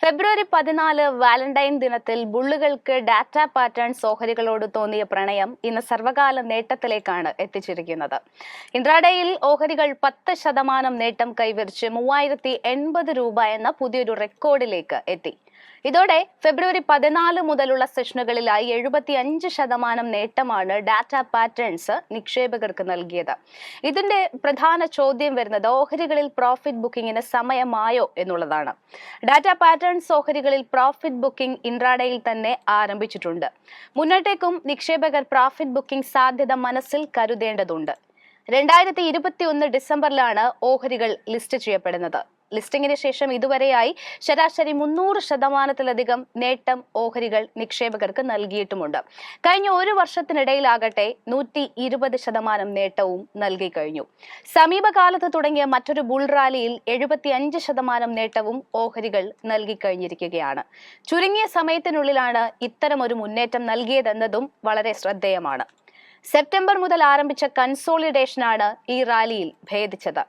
ഫെബ്രുവരി 14 Valentine ദിനത്തിൽ ബുള്ളുകൾക്ക് data patterns ഓഹരികളോട് തോന്നിയ പ്രണയം ഇന്ന് സർവകാല നേട്ടത്തിലേക്കാണ് എത്തിച്ചിരിക്കുന്നത്. ഇൻട്രാഡേയിൽ ഓഹരികൾ 10% നേട്ടം കൈവരിച്ച് 3080 എന്ന പുതിയൊരു റെക്കോർഡിലേക്ക് എത്തി. ഇതോടെ ഫെബ്രുവരി 14 മുതലുള്ള സെഷനുകളിലായി 75% നേട്ടമാണ് ഡാറ്റ പാറ്റേൺസ് നിക്ഷേപകർക്ക് നൽകിയത്. ഇതിന്റെ പ്രധാന ചോദ്യം വരുന്നത് ഓഹരികളിൽ പ്രോഫിറ്റ് ബുക്കിംഗിന് സമയമായോ എന്നുള്ളതാണ്. ഡാറ്റ പാറ്റേൺസ് ഓഹരികളിൽ പ്രോഫിറ്റ് ബുക്കിംഗ് ഇൻട്രാഡേയിൽ തന്നെ ആരംഭിച്ചിട്ടുണ്ട്. മുന്നോട്ടേക്കും നിക്ഷേപകർ പ്രോഫിറ്റ് ബുക്കിംഗ് സാധ്യത മനസ്സിൽ കരുതേണ്ടതുണ്ട്. 2021 ഡിസംബറിലാണ് ഓഹരികൾ ലിസ്റ്റ് ചെയ്യപ്പെടുന്നത്. ലിസ്റ്റിംഗിന് ശേഷം ഇതുവരെയായി ശരാശരി 300%-ലധികം നേട്ടം ഓഹരികൾ നിക്ഷേപകർക്ക് നൽകിയിട്ടുമുണ്ട്. കഴിഞ്ഞ ഒരു വർഷത്തിനിടയിലാകട്ടെ 120% നേട്ടവും നൽകി കഴിഞ്ഞു. സമീപകാലത്ത് തുടങ്ങിയ മറ്റൊരു ബുൾ റാലിയിൽ 75% നേട്ടവും ഓഹരികൾ നൽകി കഴിഞ്ഞിരിക്കുകയാണ്. ചുരുങ്ങിയ സമയത്തിനുള്ളിലാണ് ഇത്തരമൊരു മുന്നേറ്റം നൽകിയതെന്നതും വളരെ ശ്രദ്ധേയമാണ്. സെപ്റ്റംബർ മുതൽ ആരംഭിച്ച കൺസോളിഡേഷനാണ് ഈ റാലിയിൽ ഭേദിച്ചത്.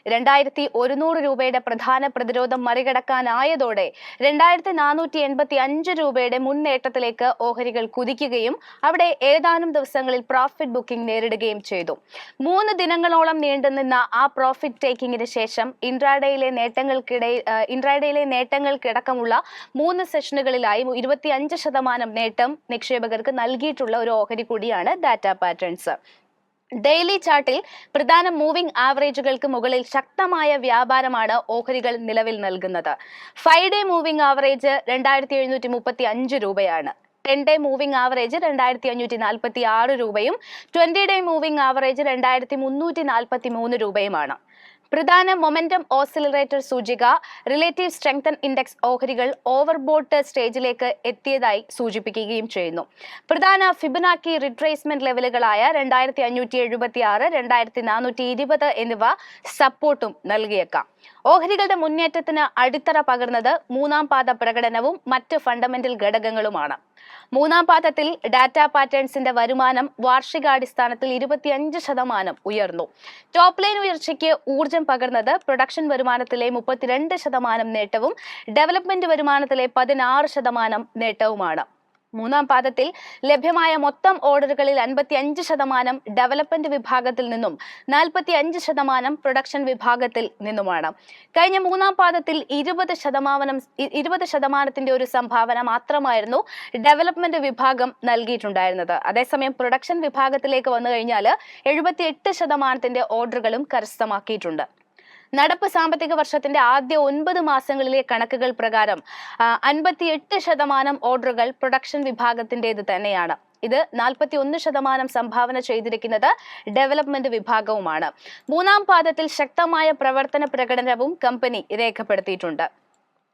2100 രൂപയുടെ പ്രധാന പ്രതിരോധം മറികടക്കാനായതോടെ 2485 രൂപയുടെ മുന്നേറ്റത്തിലേക്ക് ഓഹരികൾ കുതിക്കുകയും അവിടെ ഏതാനും ദിവസങ്ങളിൽ പ്രോഫിറ്റ് ബുക്കിംഗ് നേരിടുകയും ചെയ്തു. 3 ദിനങ്ങളോളം നീണ്ടുനിന്ന ആ പ്രോഫിറ്റ് ടേക്കിങ്ങിന് ശേഷം ഇൻട്രാഡേയിലെ നേട്ടങ്ങൾക്കിടക്കമുള്ള 3 സെഷനുകളിലായി 25% നേട്ടം നിക്ഷേപകർക്ക് നൽകിയിട്ടുള്ള ഒരു ഓഹരി കൂടിയാണ് ഡാറ്റ പാറ്റേൺസ്. ഡെയിലി ചാർട്ടിൽ പ്രധാന മൂവിംഗ് ആവറേജുകൾക്ക് മുകളിൽ ശക്തമായ വ്യാപാരമാണ് ഓഹരികൾ നിലവിൽ നൽകുന്നത്. 5-ഡേ മൂവിംഗ് ആവറേജ് 2735 രൂപയാണ്. 10-ഡേ മൂവിംഗ് ആവറേജ് 2546 രൂപയും 20-ഡേ മൂവിംഗ് ആവറേജ് 2343 രൂപയുമാണ്. പ്രധാന മൊമെന്റം ഓസിലറേറ്റർ സൂചിക റിലേറ്റീവ് സ്ട്രെങ്തൻ ഇൻഡെക്സ് ഓഹരികൾ ഓവർബോട്ട് സ്റ്റേജിലേക്ക് എത്തിയതായി സൂചിപ്പിക്കുകയും ചെയ്യുന്നു. പ്രധാന ഫിബനാക്കി റിട്രേസ്മെന്റ് ലെവലുകളായ 2576, 2420 എന്നിവ സപ്പോർട്ടും നൽകിയേക്കാം. ഓഹരികളുടെ മുന്നേറ്റത്തിന് അടിത്തറ പകർന്നത് മൂന്നാം പാദ പ്രകടനവും മറ്റ് ഫണ്ടമെന്റൽ ഘടകങ്ങളുമാണ്. മൂന്നാം പാദത്തിൽ ഡാറ്റ പാറ്റേൺസിന്റെ വരുമാനം വാർഷികാടിസ്ഥാനത്തിൽ 25% ഉയർന്നു. ടോപ്പ് ലൈൻ ഉയർച്ചയ്ക്ക് ഊർജം പകർന്നത് പ്രൊഡക്ഷൻ വരുമാനത്തിലെ 32% നേട്ടവും ഡെവലപ്മെന്റ് വരുമാനത്തിലെ 16% നേട്ടവുമാണ്. മൂന്നാം പാദത്തിൽ ലഭ്യമായ മൊത്തം ഓർഡറുകളിൽ 55% ഡെവലപ്മെന്റ് വിഭാഗത്തിൽ നിന്നും 45% പ്രൊഡക്ഷൻ വിഭാഗത്തിൽ നിന്നുമാണ്. കഴിഞ്ഞ മൂന്നാം പാദത്തിൽ 20% ഒരു സംഭാവന മാത്രമായിരുന്നു ഡെവലപ്മെന്റ് വിഭാഗം നൽകിയിട്ടുണ്ടായിരുന്നത്. അതേസമയം പ്രൊഡക്ഷൻ വിഭാഗത്തിലേക്ക് വന്നു കഴിഞ്ഞാൽ 78% ഓർഡറുകളും കരസ്ഥമാക്കിയിട്ടുണ്ട്. നടപ്പ് സാമ്പത്തിക വർഷത്തിന്റെ ആദ്യ 9 മാസങ്ങളിലെ കണക്കുകൾ പ്രകാരം 58% ഓർഡറുകൾ പ്രൊഡക്ഷൻ വിഭാഗത്തിന്റേത് തന്നെയാണ്. ഇത് 41% സംഭാവന ചെയ്തിരിക്കുന്നത് ഡെവലപ്മെന്റ് വിഭാഗവുമാണ്. മൂന്നാം പാദത്തിൽ ശക്തമായ പ്രവർത്തന പ്രകടനവും കമ്പനി രേഖപ്പെടുത്തിയിട്ടുണ്ട്.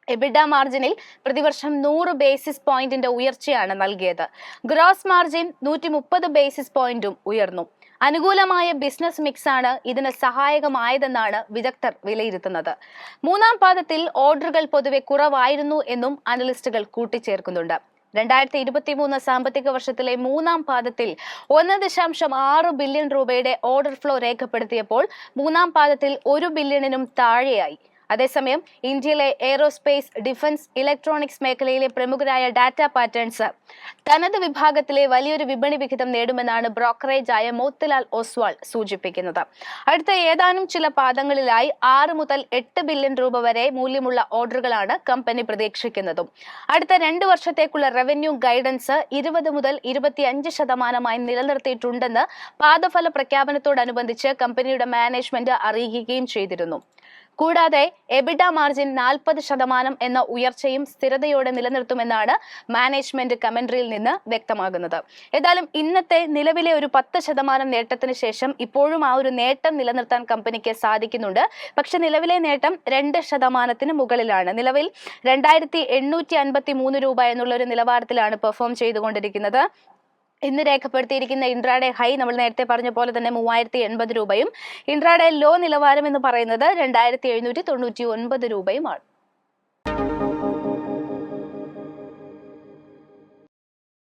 എബിഡ മാർജിനിൽ പ്രതിവർഷം 100 ബേസിസ് പോയിന്റിന്റെ ഉയർച്ചയാണ് നൽകിയത്. ഗ്രോസ് മാർജിൻ 130 ബേസിസ് പോയിന്റും ഉയർന്നു. അനുകൂലമായ ബിസിനസ് മിക്സാണ് ഇതിന് സഹായകമായതെന്നാണ് വിദഗ്ധർ വിലയിരുത്തുന്നത്. മൂന്നാം പാദത്തിൽ ഓർഡറുകൾ പൊതുവെ കുറവായിരുന്നു എന്നും അനലിസ്റ്റുകൾ കൂട്ടിച്ചേർക്കുന്നുണ്ട്. 2023 സാമ്പത്തിക വർഷത്തിലെ മൂന്നാം പാദത്തിൽ 1.6 ബില്യൺ രൂപയുടെ ഓർഡർ ഫ്ലോ രേഖപ്പെടുത്തിയപ്പോൾ മൂന്നാം പാദത്തിൽ 1 ബില്യണിനും താഴെയായി. അതേസമയം ഇന്ത്യയിലെ എയ്റോസ്പേസ്, ഡിഫൻസ്, ഇലക്ട്രോണിക്സ് മേഖലയിലെ പ്രമുഖരായ ഡാറ്റ പാറ്റേൺസ് തനത് വിഭാഗത്തിലെ വലിയൊരു വിപണി വിഹിതം നേടുമെന്നാണ് ബ്രോക്കറേജായ മോത്തിലാൽ ഒസ്വാൾ സൂചിപ്പിക്കുന്നത്. അടുത്ത ഏതാനും ചില പാദങ്ങളിലായി 6 മുതൽ 8 ബില്യൺ രൂപ വരെ മൂല്യമുള്ള ഓർഡറുകളാണ് കമ്പനി പ്രതീക്ഷിക്കുന്നതും. അടുത്ത 2 വർഷത്തേക്കുള്ള റവന്യൂ ഗൈഡൻസ് 20 മുതൽ 25% നിലനിർത്തിയിട്ടുണ്ടെന്ന് പാദഫല പ്രഖ്യാപനത്തോടനുബന്ധിച്ച് കമ്പനിയുടെ മാനേജ്മെന്റ് അറിയിക്കുകയും ചെയ്തിരുന്നു. കൂടാതെ എബിഡ മാർജിൻ 40% എന്ന ഉയർച്ചയും സ്ഥിരതയോടെ നിലനിർത്തുമെന്നാണ് മാനേജ്മെന്റ് കമന്ററിയിൽ നിന്ന് വ്യക്തമാകുന്നത്. ഏതായാലും ഇന്നത്തെ നിലവിലെ ഒരു 10% നേട്ടത്തിന് ശേഷം ഇപ്പോഴും ആ ഒരു നേട്ടം നിലനിർത്താൻ കമ്പനിക്ക് സാധിക്കുന്നുണ്ട്. പക്ഷെ നിലവിലെ നേട്ടം 2% മുകളിലാണ്. നിലവിൽ 2853 രൂപ എന്നുള്ള ഒരു നിലവാരത്തിലാണ് പെർഫോം ചെയ്തുകൊണ്ടിരിക്കുന്നത്. ഇന്ന് രേഖപ്പെടുത്തിയിരിക്കുന്ന ഇൻട്രാഡേ ഹൈ നമ്മൾ നേരത്തെ പറഞ്ഞ പോലെ തന്നെ 3080 രൂപയും ഇൻട്രാഡേ ലോ നിലവാരം എന്ന് പറയുന്നത് 2799 രൂപയുമാണ്.